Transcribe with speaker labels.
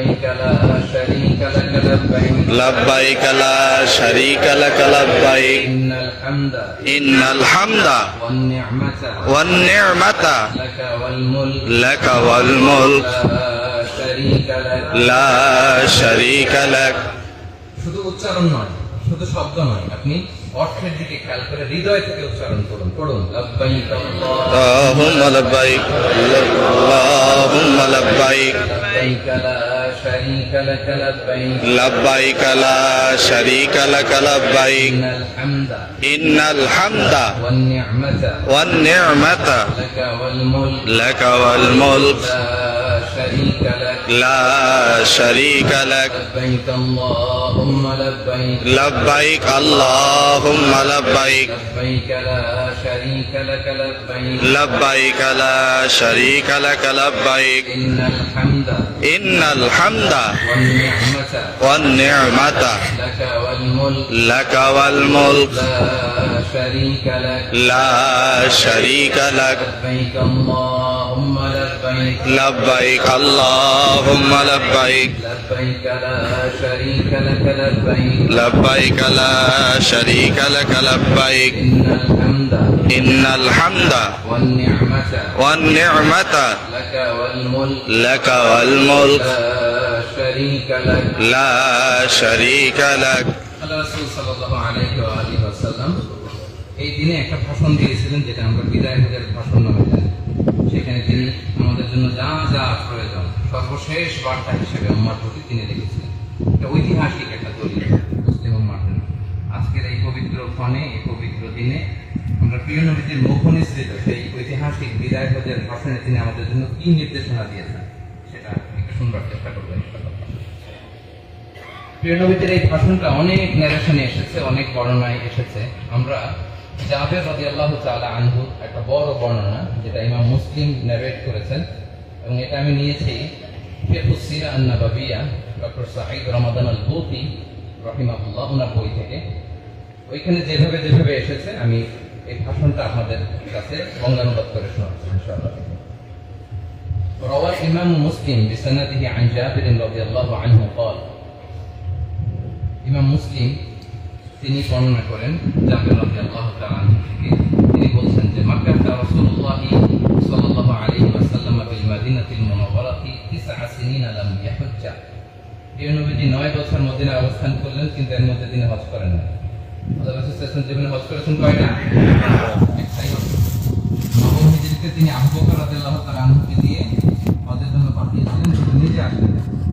Speaker 1: لبيك لا شريك لك لبيك
Speaker 2: لبيك لا شريك لك لبيك إن الحمد والنعمة لك والملك لا شريك لك
Speaker 1: শুধু উচ্চারণ নয়, শুধু শব্দ নয়, আপনি অর্থের দিকে খেয়াল করে হৃদয় থেকে উচ্চারণ করুন। পড়ুন লব্বাইক
Speaker 2: اللهم لبيك اللهم لبيك
Speaker 1: لبيك لا شريك لك لبيك
Speaker 2: لبيك لا شريك لك لبيك
Speaker 1: إن الحمد
Speaker 2: إن الحمد
Speaker 1: والنعمة
Speaker 2: والنعمة
Speaker 1: لك والملك
Speaker 2: لك والملك
Speaker 1: لا شريك لك
Speaker 2: لا شريك لك
Speaker 1: لبيك اللهم لبيك
Speaker 2: لبيك اللهم لبيك
Speaker 1: لبيك لا شريك لك لبيك
Speaker 2: لبيك لا شريك لك لبيك
Speaker 1: إن الحمد
Speaker 2: والنعمة
Speaker 1: والنعمة
Speaker 2: لك والملك
Speaker 1: لا شريك لك
Speaker 2: لا شريك لك
Speaker 1: لبيك اللهم لبيك
Speaker 2: لبيك اللهم لبيك
Speaker 1: لبيك لا شريك لك لبيك
Speaker 2: لبيك لا شريك لك لبيك
Speaker 1: إن الحمد
Speaker 2: إن الحمد
Speaker 1: والنعمة
Speaker 2: والنعمة
Speaker 1: لك والملك
Speaker 2: لك والملك
Speaker 1: لا شريك لك
Speaker 2: لا شريك لك
Speaker 1: আল্লাহ রাসূল সাল্লাল্লাহু আলাইহি ওয়া আলিহি ওয়াসাল্লাম এই দিনে একটা ভাষণ দিয়েছিলেন, যেটা আমরা বিদায় হজের ভাষণ নামে জানি। সেখানে তিনি আমাদের জন্য যা যা প্রয়োজন সর্বশেষ বার্তা হিসেবে উম্মার প্রতি তিনি রেখেছিলেন। এটা ঐতিহাসিক একটা দলিল মুসলিম উম্মার জন্য। আজকের এই পবিত্র ক্ষণে, এই পবিত্র দিনে আমরা প্রিয় নবীজির মুখ নিঃসৃত সেই ঐতিহাসিক বিদায় হজের ভাষণে তিনি আমাদের জন্য কি নির্দেশনা দিয়েছেন সেটা একটু শুনবার চেষ্টা করবেন। প্রিয় নবীজির এই ভাষণটা অনেক ন্যারেশনে এসেছে, অনেক বর্ণনায় এসেছে। আমরা জাবের রাদিয়াল্লাহু তাআলা আনহু একটা বড় বর্ণনা, যেটা ইমাম মুসলিম ন্যারেট করেছেন, এবং এটা আমি নিয়েছি ফিকহুস সিরা আন-নাবাবিয়া ডক্টর সাঈদ রমাদান আল-বুতি রাহিমাহুল্লাহ ওনার বই থেকে। ওইখানে যেভাবে যেভাবে এসেছে আমি এই ভাষণটা আপনাদের কাছে বঙ্গানুবাদ করে শোনাচ্ছি ইনশাআল্লাহ। روى الإمام مسلم بسنده عن جابر رضي الله عنه قال ইমাম মুসলিম তিনি বর্ণনা করেন জাবের রাদিয়াল্লাহু তাআলা আনহু থেকে। তিনি বলছেন যে মক্কা রাসূলুল্লাহ সাল্লাল্লাহু আলাইহি ওয়াসাল্লাম বিল মাদিনাতিল মুনাওয়ারাতি 9 সিনিনা লাম ইয়াহুজ্জা। এই নবীজি 9 বছর মদিনায় অবস্থান করলেন, কিন্তু এর মধ্যে তিনি হজ করেন না। আল্লাহ রাসূল সাল্লাল্লাহু আলাইহি ওয়াসাল্লাম জীবনে হজ করেছেন কয়টা? একটাই। নবম হিজরিতে তিনি আবু বকর রাদিয়াল্লাহু তাআলা আনহুকে দিয়ে হজের জন্য পাঠিয়েছিলেন, কিন্তু নিজে আসেন।